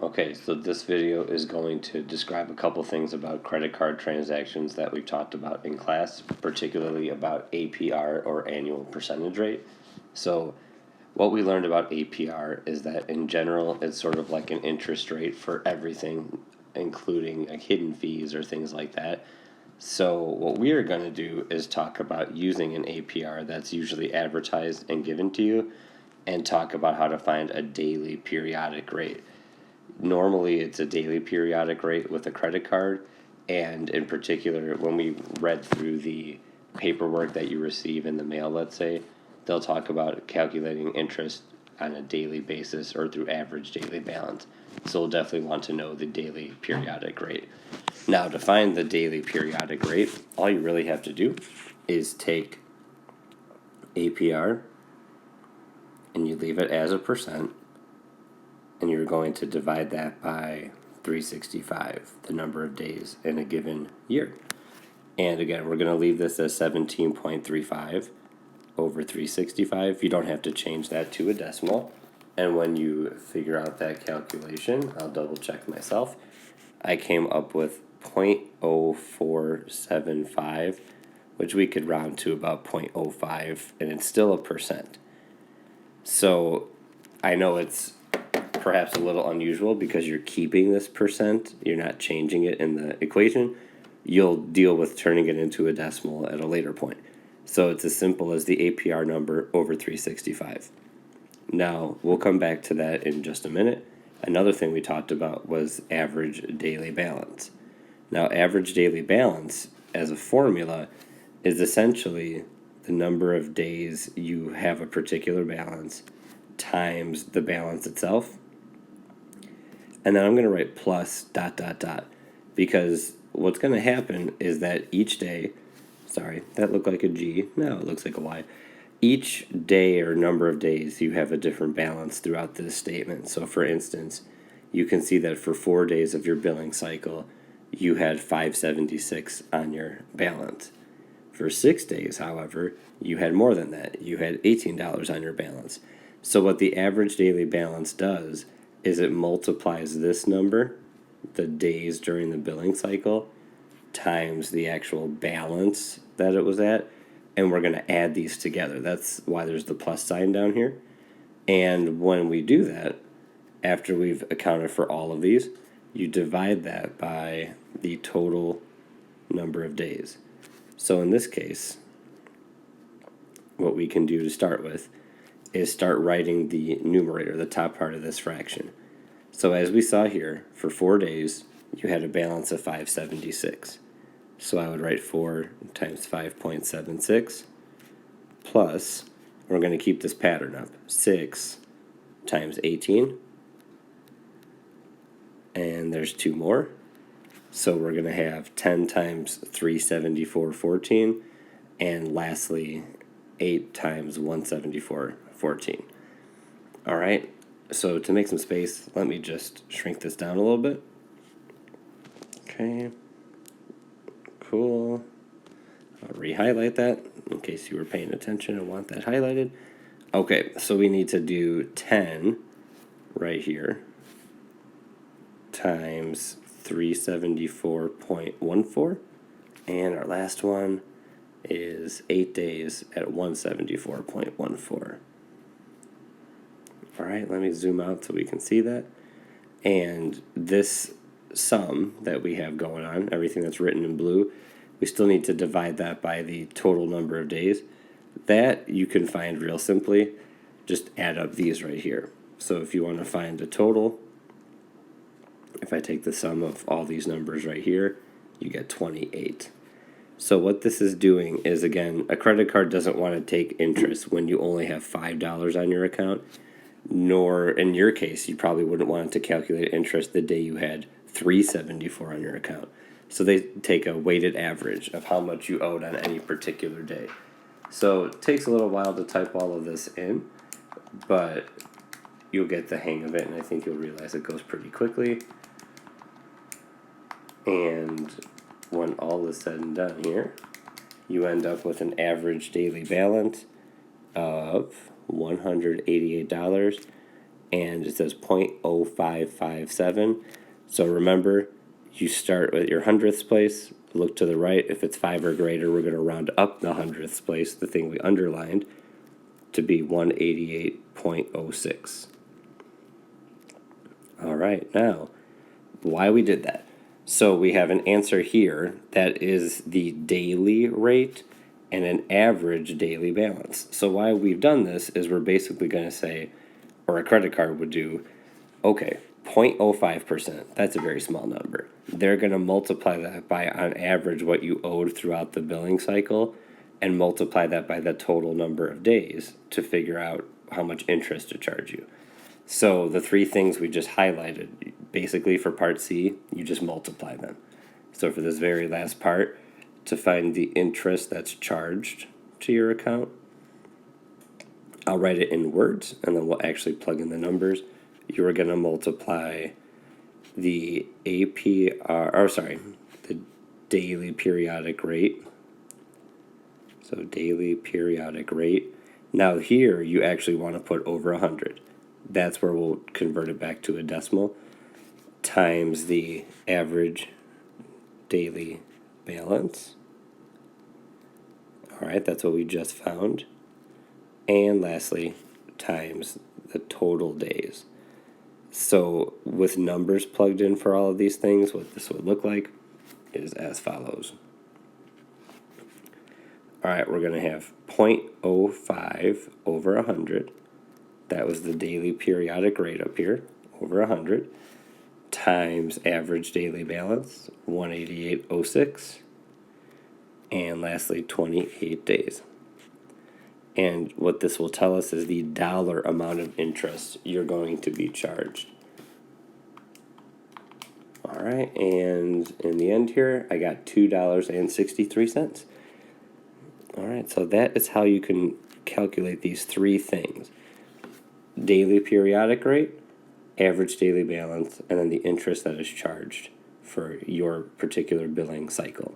Okay, so this video is going to describe a couple things about credit card transactions that we've talked about in class, particularly about APR or annual percentage rate. So what we learned about APR is that in general it's sort of like an interest rate for everything, including like hidden fees or things like that. So what we are going to do is talk about using an APR that's usually advertised and given to you, and talk about how to find a daily periodic rate. Normally it's a daily periodic rate with a credit card, and in particular when we read through the paperwork that you receive in the mail, let's say, they'll talk about calculating interest on a daily basis or through average daily balance. So we'll definitely want to know the daily periodic rate. Now, to find the daily periodic rate, all you really have to do is take APR and you leave it as a percent, and you're going to divide that by 365, the number of days in a given year. And again, we're going to leave this as 17.35 over 365. You don't have to change that to a decimal. And when you figure out that calculation, I'll double check myself. I came up with 0.0475, which we could round to about 0.05, and it's still a percent. So I know it's perhaps a little unusual because you're keeping this percent, you're not changing it in the equation. You'll deal with turning it into a decimal at a later point. So it's as simple as the APR number over 365. Now, we'll come back to that in just a minute. Another thing we talked about was average daily balance. Now, average daily balance as a formula is essentially the number of days you have a particular balance times the balance itself. And then I'm going to write plus ... because what's going to happen is that each day, sorry, that looked like a G, no, it looks like a Y. Each day or number of days you have a different balance throughout this statement. So for instance, you can see that for 4 days of your billing cycle, you had 576 on your balance. For 6 days, however, you had more than that. You had $18 on your balance. So what the average daily balance does is it multiplies this number, the days during the billing cycle, times the actual balance that it was at, and we're going to add these together. That's why there's the plus sign down here. And when we do that, after we've accounted for all of these, you divide that by the total number of days. So in this case, what we can do to start with is start writing the numerator, the top part of this fraction. So as we saw here, for 4 days, you had a balance of 576. So I would write 4 times 5.76 plus, we're going to keep this pattern up, 6 times 18. And there's 2 more. So we're going to have 10 times 374, 14. And lastly, 8 times 174, 14. All right, so to make some space, let me just shrink this down a little bit. Okay, cool. I'll re-highlight that in case you were paying attention and want that highlighted. Okay, so we need to do 10 right here times 374.14, and our last one is 8 days at 174.14. All right, let me zoom out so we can see that. And this sum that we have going on, everything that's written in blue, we still need to divide that by the total number of days. That you can find real simply. Just add up these right here. So if you want to find the total, if I take the sum of all these numbers right here, you get 28. So what this is doing is, again, a credit card doesn't want to take interest when you only have $5 on your account, nor in your case, you probably wouldn't want it to calculate interest the day you had $374 on your account. So they take a weighted average of how much you owed on any particular day. So it takes a little while to type all of this in, but you'll get the hang of it, and I think you'll realize it goes pretty quickly. And when all is said and done here, you end up with an average daily balance of $188 and it says 0.0557. So remember, you start with your hundredths place, look to the right. If it's 5 or greater, we're going to round up the hundredths place, the thing we underlined, to be 188.06. All right, now, why we did that. So we have an answer here that is the daily rate and an average daily balance. So why we've done this is we're basically going to say, or a credit card would do, okay, 0.05%, that's a very small number. They're going to multiply that by, on average, what you owed throughout the billing cycle and multiply that by the total number of days to figure out how much interest to charge you. So the three things we just highlighted, basically for part C, you just multiply them. So for this very last part, to find the interest that's charged to your account, I'll write it in words, and then we'll actually plug in the numbers. You're going to multiply the the daily periodic rate. So daily periodic rate. Now here, you actually want to put over 100. That's where we'll convert it back to a decimal, times the average daily balance. All right, that's what we just found. And lastly, times the total days. So with numbers plugged in for all of these things, what this would look like is as follows. All right, we're going to have 0.05 over 100. That was the daily periodic rate up here, over 100, times average daily balance, 188.06, and lastly, 28 days. And what this will tell us is the dollar amount of interest you're going to be charged. All right, and in the end here, I got $2.63. All right, so that is how you can calculate these three things: daily periodic rate, average daily balance, and then the interest that is charged for your particular billing cycle.